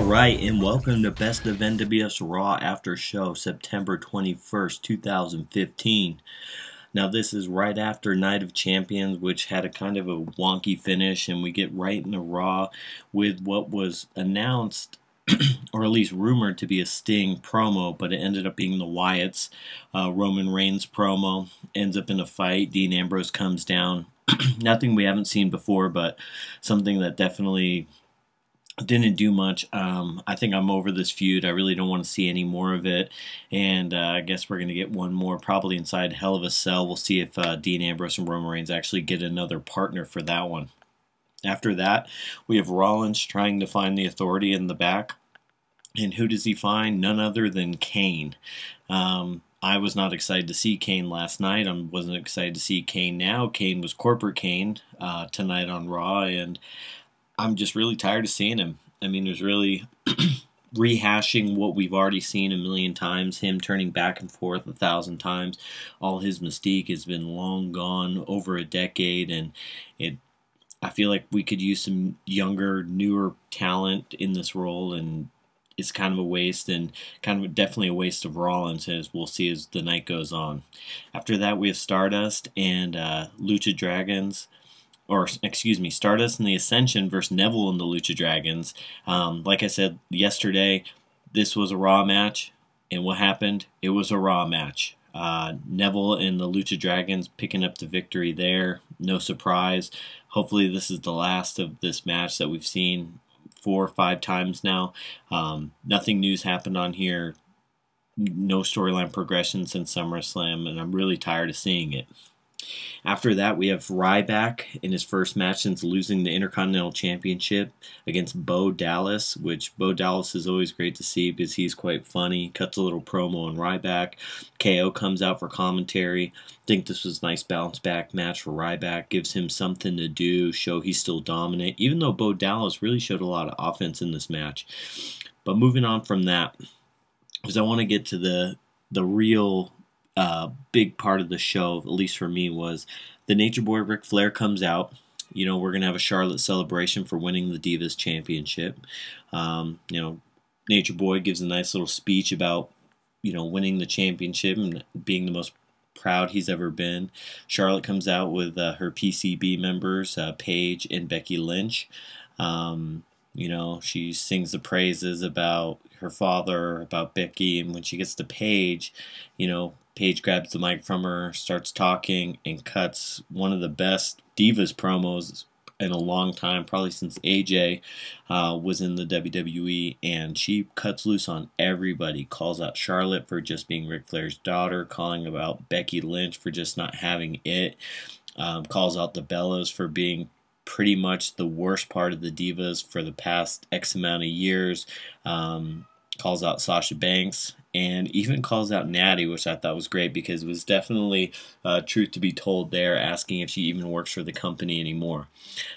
Alright, and welcome to Best of NWF's Raw After Show, September 21st, 2015. Now this is right after Night of Champions, which had a kind of a wonky finish, and we get right into Raw with what was announced, or at least rumored to be a Sting promo, but it ended up being the Wyatts. Roman Reigns promo ends up in a fight. Dean Ambrose comes down. Nothing we haven't seen before, but something that definitely didn't do much. I think I'm over this feud. I really don't want to see any more of it. And I guess we're going to get one more probably inside Hell of a Cell. We'll see if Dean Ambrose and Roman Reigns actually get another partner for that one. After that, we have Rollins trying to find the Authority in the back. And who does he find? None other than Kane. I was not excited to see Kane last night. I wasn't excited to see Kane now. Kane was corporate Kane tonight on Raw, and I'm just really tired of seeing him. I mean, there's really rehashing what we've already seen a million times, him turning back and forth 1,000 times. All his mystique has been long gone, over a decade, and I feel like we could use some younger, newer talent in this role, and it's kind of a waste, and kind of definitely a waste of Rollins, as we'll see as the night goes on. After that, we have Stardust and Lucha Dragons. Or, excuse me, Stardust and the Ascension versus Neville and the Lucha Dragons. Like I said yesterday, this was a Raw match, and what happened? It was a Raw match. Neville and the Lucha Dragons picking up the victory there. No surprise. Hopefully this is the last of this match that we've seen 4 or 5 times now. Nothing news happened on here. No storyline progression since SummerSlam, and I'm really tired of seeing it. After that, we have Ryback in his first match since losing the Intercontinental Championship against Bo Dallas, which Bo Dallas is always great to see because he's quite funny. Cuts a little promo on Ryback. KO comes out for commentary. Think this was a nice bounce back match for Ryback. Gives him something to do, show he's still dominant, even though Bo Dallas really showed a lot of offense in this match. But moving on from that, because I want to get to the real big part of the show, at least for me, was the Nature Boy Ric Flair comes out. You know, we're going to have a Charlotte celebration for winning the Divas Championship. Nature Boy gives a nice little speech about, winning the championship and being the most proud he's ever been. Charlotte comes out with her PCB members, Paige and Becky Lynch. She sings the praises about her father, about Becky, and when she gets to Paige, Paige grabs the mic from her, starts talking, and cuts one of the best Divas promos in a long time, probably since AJ was in the WWE, and she cuts loose on everybody. Calls out Charlotte for just being Ric Flair's daughter, calling about Becky Lynch for just not having it, calls out the Bellas for being pretty much the worst part of the Divas for the past X amount of years, calls out Sasha Banks, and even calls out Natty, which I thought was great because it was definitely truth to be told there, asking if she even works for the company anymore.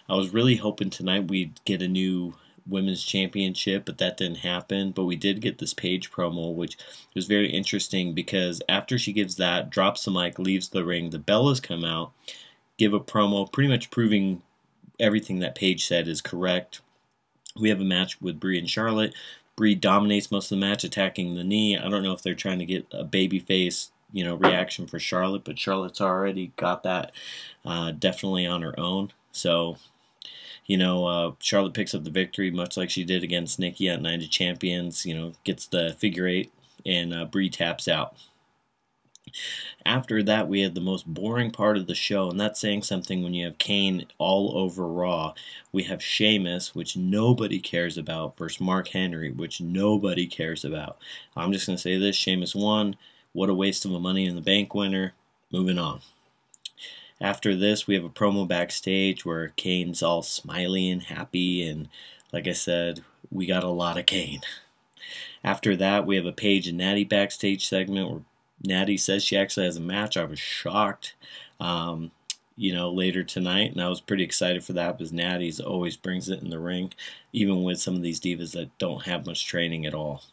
I was really hoping tonight we'd get a new women's championship, but that didn't happen. But we did get this Paige promo, which was very interesting because after she gives that, drops the mic, leaves the ring, the Bellas come out, give a promo pretty much proving everything that Paige said is correct. We have a match with Brie and Charlotte. Brie dominates most of the match, attacking the knee. I don't know if they're trying to get a babyface, reaction for Charlotte, but Charlotte's already got that definitely on her own. So, Charlotte picks up the victory, much like she did against Nikki at Night of Champions. Gets the figure 8, and Brie taps out. After that, we had the most boring part of the show, and that's saying something when you have Kane all over Raw. We have Sheamus, which nobody cares about, versus Mark Henry, which nobody cares about. I'm just going to say this, Sheamus won. What a waste of a Money in the Bank winner. Moving on. After this, we have a promo backstage where Kane's all smiley and happy, and like I said, we got a lot of Kane. After that, we have a Paige and Natty backstage segment where Natty says she actually has a match. I was shocked, later tonight, and I was pretty excited for that because Natty's always brings it in the ring, even with some of these divas that don't have much training at all.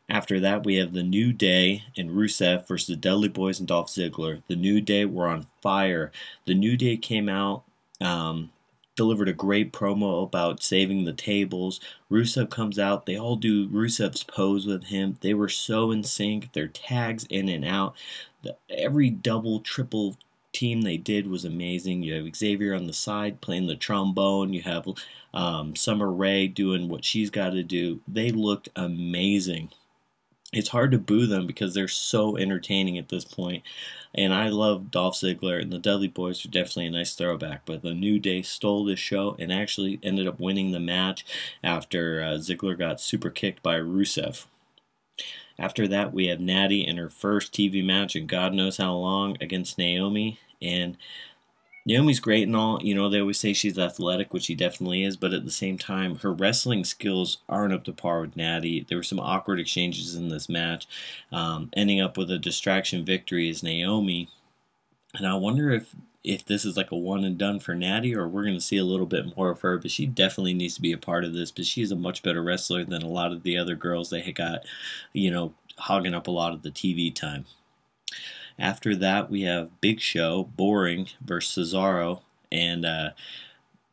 After that, we have the New Day and Rusev versus the Dudley Boys and Dolph Ziggler. The New Day were on fire. The New Day came out. delivered a great promo about saving the tables. Rusev comes out. They all do Rusev's pose with him. They were so in sync. Their tags in and out. Every double, triple team they did was amazing. You have Xavier on the side playing the trombone. You have Summer Rae doing what she's got to do. They looked amazing. It's hard to boo them because they're so entertaining at this point. And I love Dolph Ziggler, and the Dudley Boys are definitely a nice throwback. But the New Day stole this show and actually ended up winning the match after Ziggler got super kicked by Rusev. After that, we have Natty in her first TV match in God knows how long against Naomi. And Naomi's great and all. You know, they always say she's athletic, which she definitely is. But at the same time, her wrestling skills aren't up to par with Natty. There were some awkward exchanges in this match, ending up with a distraction victory as Naomi. And I wonder if this is like a one and done for Natty, or we're going to see a little bit more of her. But she definitely needs to be a part of this, but she's a much better wrestler than a lot of the other girls they got, you know, hogging up a lot of the TV time. After that, we have Big Show, Boring, versus Cesaro. And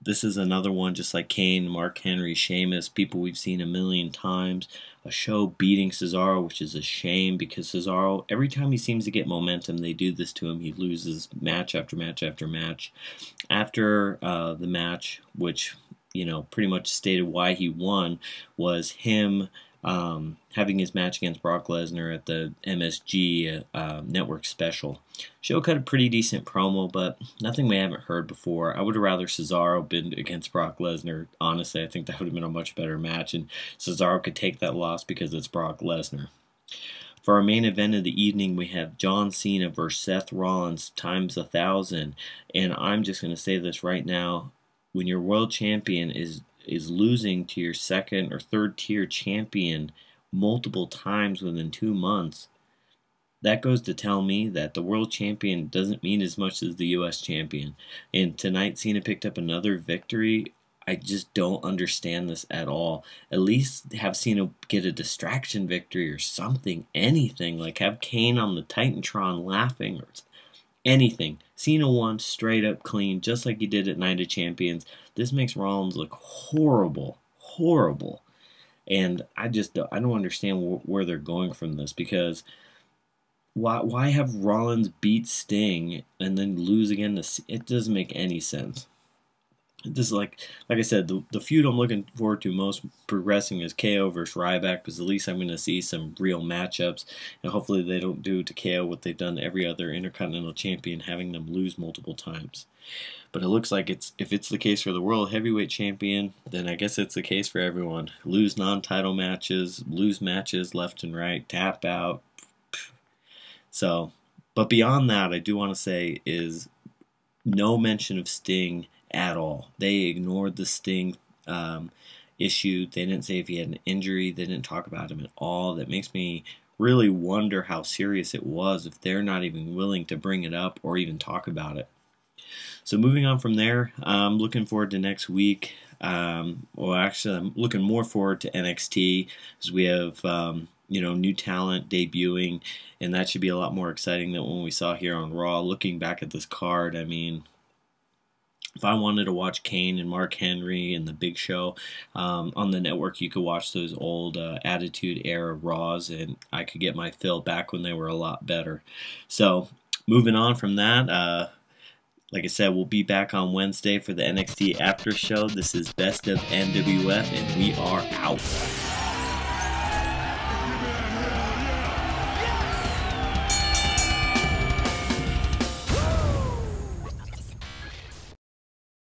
this is another one just like Kane, Mark Henry, Sheamus, people we've seen a million times. A Show beating Cesaro, which is a shame because Cesaro, every time he seems to get momentum, they do this to him. He loses match after match after match. After the match, which, you know, pretty much stated why he won, was him having his match against Brock Lesnar at the MSG network special. Show cut a pretty decent promo, but nothing we haven't heard before. I would have rather Cesaro been against Brock Lesnar. Honestly, I think that would have been a much better match, and Cesaro could take that loss because it's Brock Lesnar. For our main event of the evening, we have John Cena versus Seth Rollins times 1,000. And I'm just going to say this right now. When your world champion is losing to your second or third tier champion multiple times within 2 months, that goes to tell me that the world champion doesn't mean as much as the U.S. champion. And tonight, Cena picked up another victory. I just don't understand this at all. At least have Cena get a distraction victory or something, anything. Like have Kane on the Titantron laughing or anything. Cena won straight up clean, just like he did at Night of Champions. This makes Rollins look horrible, horrible. And I don't understand where they're going from this, because why have Rollins beat Sting and then lose again? It doesn't make any sense. This is like I said, the feud I'm looking forward to most progressing is KO versus Ryback, because at least I'm going to see some real matchups, and hopefully they don't do to KO what they've done to every other Intercontinental Champion, having them lose multiple times. But it looks like if it's the case for the World Heavyweight Champion, then I guess it's the case for everyone. Lose non-title matches, lose matches left and right, tap out. So, but beyond that, I do want to say is no mention of Sting at all. They ignored the Sting issue. They didn't say if he had an injury. They didn't talk about him at all. That makes me really wonder how serious it was if they're not even willing to bring it up or even talk about it. So moving on from there, I'm looking forward to next week. Well, actually, I'm looking more forward to NXT, because we have new talent debuting, and that should be a lot more exciting than what we saw here on Raw. Looking back at this card, I mean, if I wanted to watch Kane and Mark Henry and the Big Show on the network, you could watch those old Attitude Era Raws, and I could get my fill back when they were a lot better. So moving on from that, like I said, we'll be back on Wednesday for the NXT After Show. This is Best of NWF, and we are out.